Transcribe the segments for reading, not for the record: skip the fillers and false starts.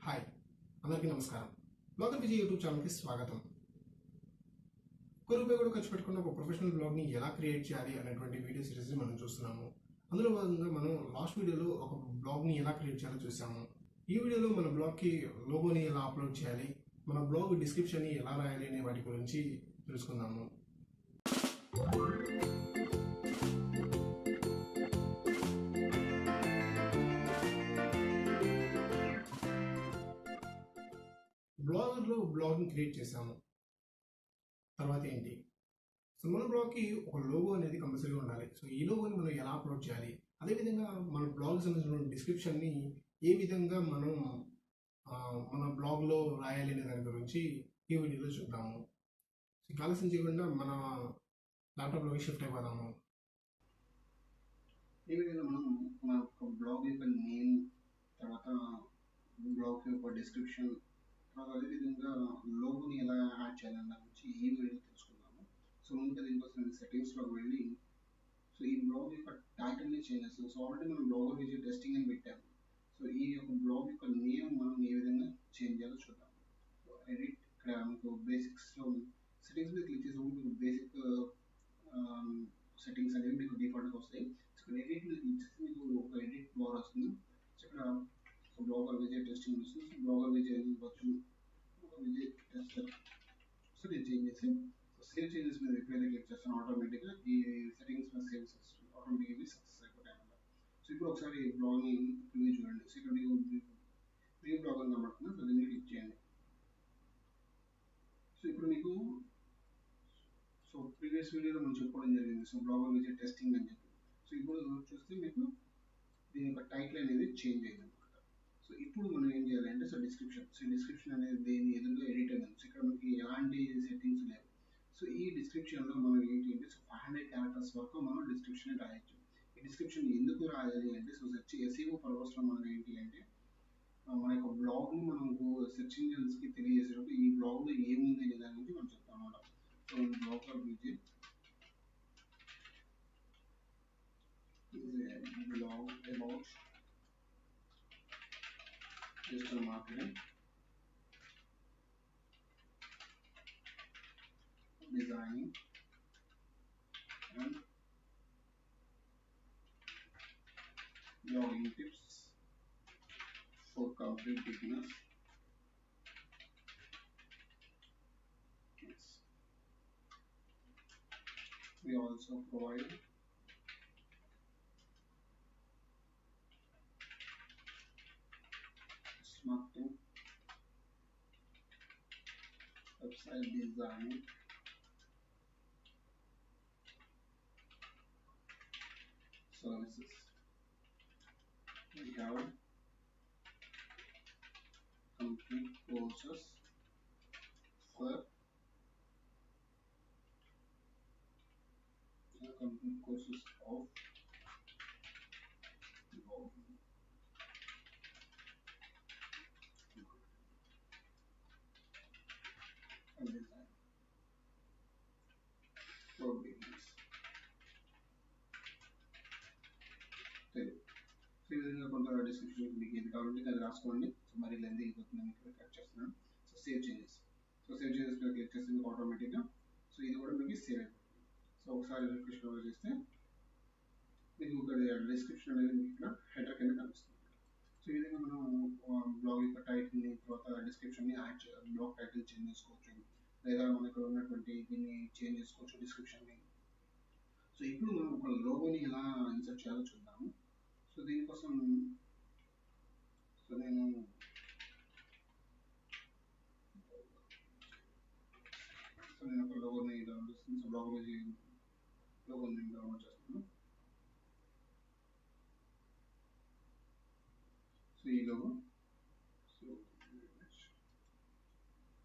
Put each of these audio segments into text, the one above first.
Hi అందరికీ నమస్కారం. Blogger Vijay YouTube ఛానల్కి స్వాగతం. రూపాయి కూడా ఖర్చు పెట్టుకున్న ఒక ప్రొఫెషనల్ బ్లాగ్ని ఎలా క్రియేట్ చేయాలి అనేటువంటి వీడియో సిరీస్ని మనం చూస్తున్నాము. అందులో భాగంగా మనం లాస్ట్ వీడియోలో ఒక బ్లాగ్ని ఎలా క్రియేట్ చేయాలో చూసాము. ఈ వీడియోలో మన బ్లాగ్కి లోగోని ఎలా అప్లోడ్ చేయాలి, మన బ్లాగ్ డిస్క్రిప్షన్ని ఎలా రాయాలి అనే వాటి గురించి తెలుసుకుందాము. బ్లాగర్లో బ్లాగ్ని క్రియేట్ చేసాము. తర్వాత ఏంటి? సో మన బ్లాగ్కి ఒక లోగో అనేది కంపల్సరీగా ఉండాలి. సో ఈ లోగోని మనం ఎలా అప్లోడ్ చేయాలి, అదేవిధంగా మన బ్లాగ్ సంబంధించిన డిస్క్రిప్షన్ని ఏ విధంగా మనం మన బ్లాగ్లో రాయాలి అనే దాని గురించి ఈ వీడియోలో చూద్దాము. సో ఆలస్యం చేయకుండా మన ల్యాప్టాప్లోకి షిఫ్ట్ అయిపోదాము. ఈ వీడియోలో మనం మన బ్లాగ్ యొక్క నేమ్, తర్వాత బ్లాగ్ యొక్క డిస్క్రిప్షన్, తర్వాత అదేవిధంగా లోగోని ఎలా యాడ్ చేయాలన్న గురించి ఈ వీడియోలో తెలుసుకుందాము. సో ముందుగా దీనికోసం సెట్టింగ్స్లోకి వెళ్ళి సో ఈ బ్లాగ్ యొక్క టైటిల్ని చేంజ్ చేస్తాం. సో ఆల్రెడీ మనం బ్లాగర్ విజయ్ టెస్టింగ్ అని పెట్టాము. సో ఈ యొక్క బ్లాగ్ యొక్క నేమ్ మనం ఏ విధంగా చేంజ్ చేయాలో చూద్దాం. సో ఎడిట్, ఇక్కడ మీకు బేసిక్స్లో సెట్టింగ్స్ మీద క్లిక్ చేసినప్పుడు మీకు బేసిక్ సెట్టింగ్స్ అనేవి మీకు డిఫాల్ట్గా వస్తాయి. సో ఇక్కడ ఎడిట్ మీద క్లిక్ చేస్తే మీకు ఒక ఎడిట్ బార్ వస్తుంది. సో ఇక్కడ బ్లాగర్ విజయ్ టెస్టింగ్ వస్తుంది. So blogger Vijay Vijay tester. So నేను చేంజ్ చేసి సేవ్ చేంజెస్ మీద ఎప్పుడైతే క్లిక్ చేస్తాను ఆటోమేటిక్గా ఈ సెట్టింగ్స్ మీద సేవ్ చేస్తుంది. ఆటోమేటిక్గా సక్సెస్ అయిపోతాయి అన్నమాట. సో ఇప్పుడు ఒకసారి బ్లాగ్ని రివ్యూ చూడండి. సో ఇక్కడ మీకు రివ్యూ బ్లాగ్ అని కనబడుతుంది. సో దీన్ని క్లిక్ చేయండి. సో ఇప్పుడు మీకు సో ప్రీవియస్ వీడియోలో మనం చెప్పుకోవడం జరిగింది. సో బ్లాగర్ విజయ్ టెస్టింగ్ అని చెప్పి. సో ఇప్పుడు చూస్తే మీకు దీని యొక్క టైటిల్ అనేది చేంజ్ అయింది అనమాట. సో ఇప్పుడు మనం ఏం చేయాలంటే సో డిస్క్రిప్షన్ అనేది దేని ఎదురుగా ఎడిట్ అయింది. సో ఇక్కడ మనకి ఎలాంటి సెట్టింగ్స్ లేవు. సో ఈ డిస్క్రిప్షన్లో మనం ఏంటి అంటే సో 500 క్యారెక్టర్స్ వరకు మనం డిస్క్రిప్షన్ రాయొచ్చు. ఈ డిస్క్రిప్షన్ ఎందుకు రాయాలి అంటే సో ఎస్ఈఓ పర్పస్లో మనం ఏంటి అంటే మన యొక్క బ్లాగ్ని మనం సెర్చ్ ఇంజిన్స్కి తెలియజేసేటప్పుడు ఈ బ్లాగ్లో ఏముంది అనే దాని గురించి మనం చెప్తాం అన్నమాట. So blogger Vijay blog about digital marketing, designing and blogging tips for complete beginners. Yes. We also provide marketing, website design, services. We have complete courses for complete courses of blogging, and design for beginners. So ఈ విధంగా కొంత description మీకు ఏది కావాలంటే అది రాసుకోండి. So మరి length అయిపోతుంది, మీకు కట్ చేస్తున్నాను. సో సేవ్ చేంజెస్ మీద క్లిక్ చేస్తే మీకు ఆటోమేటిక్గా సో ఇది కూడా మీకు సేవ్ అయిపోతుంది. సో ఒకసారి రిఫ్రెష్ చేస్తే మీకు ఇక్కడ డిస్క్రిప్షన్ అనేది మీకు ఇక్కడ హెడర్ కింద కనిపిస్తుంది. సో ఈ విధంగా మనం బ్లాగ్ యొక్క టైటిల్ని తర్వాత డిస్క్రిప్షన్ని యాడ్ చేయాలి. బ్లాగ్ టైటిల్ చేంజ్ చేసుకోవచ్చు, లేదా మనకు ఉన్నటువంటి దీన్ని చేంజ్ చేసుకోవచ్చు డిస్క్రిప్షన్ని. సో ఇప్పుడు మనం ఒక లోగోని ఎలా ఇన్సర్ట్ చేయాలో చూద్దాము. సో దీనికోసం సో నేను ఒక లోగోని డౌన్లోడ్ చేస్తాను. సో లోగోని డౌన్లోడ్ చేస్తాను. సో ఈ logo so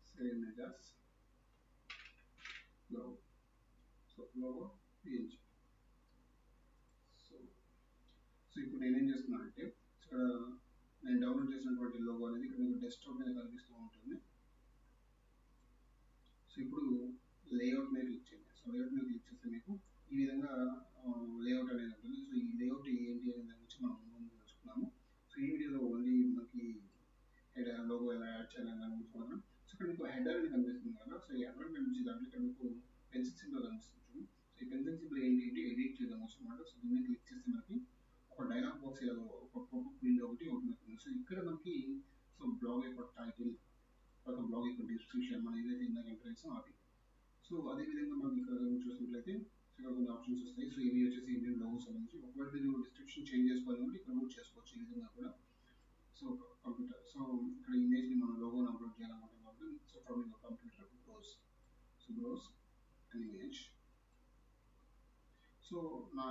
save images logo so logo PNG. So ఇప్పుడు నేనేం చేస్తున్నా అంటే ఇక్కడ నేను డౌన్లోడ్ చేసినటువంటి లోగో అనేది ఇక్కడ మీకు డెస్క్టాప్ మీద కనిపిస్తూ ఉంటుంది. సో ఇప్పుడు లేఅవుట్ మీద క్లిక్ చేయండి. సో లేఅవుట్ మీద క్లిక్ చేస్తే మీకు ఈ విధంగా లేఅవుట్ అనేది ఉంటుంది. సో ఈ లేఅవుట్ ఏంటి అనే దాని గురించి మనం ముందు తెలుసుకున్నాము. సో ఈ వీడియోలో ఓన్లీ మనకి లోగో ఎలా యాడ్ చేయాలని దాని గురించి మాత్రం. సో ఇక్కడ మీకు హెడర్ అని కనిపిస్తుంది కదా, సో ఈ హెడర్ కనిపించే దాంట్లో ఇక్కడ మీకు పెన్సిల్ సింబల్ కనిపిస్తుంది. సో ఈ పెన్సిల్ సింబల్ ఏంటి అంటే ఎడిట్ చేయడం కోసం అన్నమాట. సో దీన్ని క్లిక్ చేస్తే మనకి ఒక డైలాగ్ బాక్స్ ఇలా ఒక పాపప్ విండో ఒకటి ఓపెన్ అవుతుంది. సో ఇక్కడ మనకి సో బ్లాగ్ యొక్క టైటిల్, ఒక బ్లాగ్ యొక్క డిస్క్రిప్షన్ మనం ఏదైతే ఇందాక ఎంటర్ చేసామో అది. సో అదేవిధంగా మనం ఇక్కడ చూసినట్లయితే ఇక్కడ కొన్ని ఆప్షన్స్ వస్తాయి. సో ఇవి వచ్చేసి ఇండియన్ లోగో సంబంధించి ఒకవేళ మీరు డిస్క్రిప్షన్ చేంజ్ చేసుకోవాలంటే ఇక్కడ కూడా చేసుకోవచ్చు ఈ విధంగా కూడా. సో కంప్యూటర్, సో ఇక్కడ ఇమేజ్ ని మనం లోగోని అప్లోడ్ చేయాలనుకుంటాం కాబట్టి so from your computer browse, so browse and image. So నా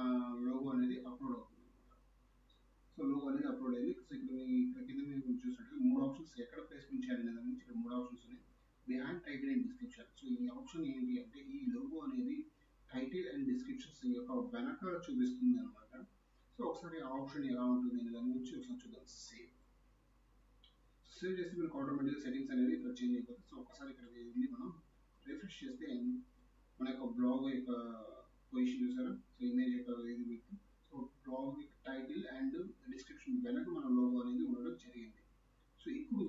లోగో అనేది అప్లోడ్ అవుతుంది. సో లోగో అనేది అప్లోడ్ అయ్యింది. సో ఇక్కడ కింద మీరు చూసినట్టు 3 ఆప్షన్స్ ఎక్కడ ప్లేస్మెంట్ చేయాలి అనే దాని గురించి ఇక్కడ 3 ఆప్షన్స్ ఉన్నాయి. Behind title and description. So ఈ ఆప్షన్ ఏంటి అంటే ఈ లోగో అనేది టైటిల్ అండ్ డిస్క్రిప్షన్స్ యొక్క వెనక చూపిస్తుంది అనమాట. సో ఒకసారి ఆ ఆప్షన్ ఎలా ఉంటుంది అనే దాని గురించి ఒకసారి చూద్దాం. సేవ్ చేస్తే మనకు ఆటోమేటిక్గా సెట్టింగ్స్ అనేది ఇక్కడ చేంజ్ అయిపోతుంది. సో ఒకసారి ఇక్కడ వెళ్ళి మనం రిఫ్రెష్ చేస్తే మన యొక్క బ్లాగ్ యొక్క పొజిషన్ చూసారా. సో ఇమేజ్ యొక్క ఇది మీకు సో బ్లాగ్ యొక్క టైటిల్ అండ్ డిస్క్రిప్షన్ వెనక మన లోగో అనేది ఉండడం జరిగింది. సో ఇప్పుడు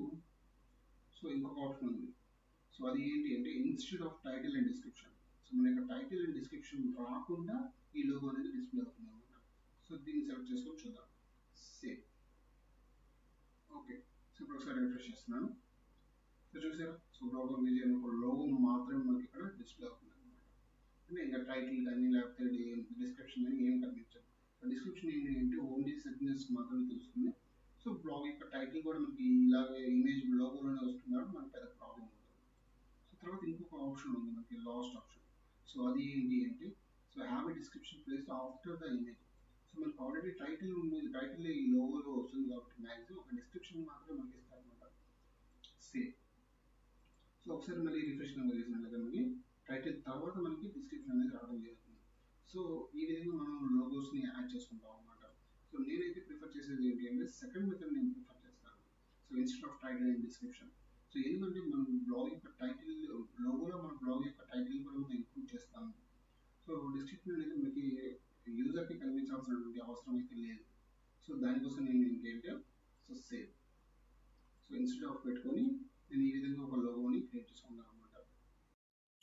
సో ఇంకొక ఆప్షన్ ఉంది. సో అది ఏంటి అంటే instead of title and description. So మన యొక్క టైటిల్ అండ్ డిస్క్రిప్షన్ రాకుండా ఈ లోగో అనేది డిస్ప్లే అవుతుంది అనమాట. సో దీన్ని సెలెక్ట్ చేసుకొని చూద్దాం. సేవ్. ఓకే, సో ఇప్పుడు ఒకసారి రిఫ్రెష్ చేస్తున్నాను. సో చూసారా, సో బ్లాగ్ ఇమేజ్ అనే ఒక లోగో మాత్రమే మనకి ఇక్కడ డిస్ప్లే అవుతుంది అనమాట. అంటే ఇంకా టైటిల్ కానీ లేకపోతే డిస్క్రిప్షన్ కానీ ఏం కనిపించదు. సో డిస్క్రిప్షన్ ఏంటి అంటే ఓన్లీ సెట్టింగ్స్ మాత్రమే తెలుస్తుంది. సో బ్లాగ్ యొక్క టైటిల్ కూడా మనకి ఇలాగే ఇమేజ్ లోగోలోనే వస్తుంది కాబట్టి మనకి పెద్ద ప్రాబ్లం ఉంటుంది. సో తర్వాత ఇంకొక ఆప్షన్ ఉంది మనకి, లాస్ట్ ఆప్షన్. సో అది ఏంటి అంటే so have a description place after the image. So మనకి ఆల్రెడీ టైటిల్ ఉంది, టైటిల్ ఈ లోగోలో వస్తుంది కాబట్టి మ్యాక్సిమం ఒక డిస్క్రిప్షన్ మాత్రమే మనకి ఇస్తారు అనమాట. సేవ్. సో ఒకసారి మళ్ళీ రిఫ్రెష్ నెంబర్ చేసినట్లయితే మనకి టైటిల్ తర్వాత మనకి డిస్క్రిప్షన్ అనేది రావడం జరుగుతుంది. సో ఈ విధంగా మనం లోగోస్ని యాడ్ చేసుకుంటాం అనమాట. సో నేనైతే ప్రిఫర్ చేసేది ఏంటి అంటే సెకండ్ మెథడ్ నేను ప్రిఫర్ చేస్తాను. So instead of title and description. So ఎందుకంటే మనం బ్లాగ్ యొక్క టైటిల్ లోగోలో మన బ్లాగ్ యొక్క టైటిల్ కూడా మనం ఇంక్లూడ్ చేస్తాము. సో డిస్క్రిప్షన్ అనేది మనకి యూజర్కి కనిపించాల్సినటువంటి అవసరం అయితే లేదు. సో దానికోసం నేను ఏంటి అంటే so save. So instead of పెట్టుకొని నేను ఈ విధంగా ఒక లోగోని క్రియేట్ చేసుకుంటాను అనమాట.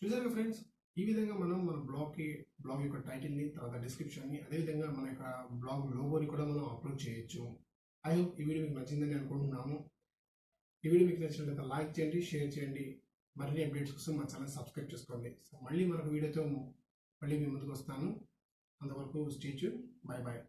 చూసారు ఫ్రెండ్స్, ఈ విధంగా మనం మన బ్లాగ్ యొక్క టైటిల్ని, తర్వాత డిస్క్రిప్షన్ని, అదేవిధంగా మన యొక్క బ్లాగ్ లోగోని కూడా మనం అప్లోడ్ చేయొచ్చు. ఐ హోప్ ఈ వీడియో మీకు నచ్చిందని అనుకుంటున్నాము. ఈ వీడియో మీకు నచ్చినట్లయితే లైక్ చేయండి, షేర్ చేయండి. మరిన్ని అప్డేట్స్ కోసం మా ఛానల్ సబ్స్క్రైబ్ చేసుకోండి. సో మళ్ళీ మరొక వీడియోతో మళ్ళీ మీ ముందుకు వస్తాను. అంతవరకు స్టే ట్యూన్. Bye bye.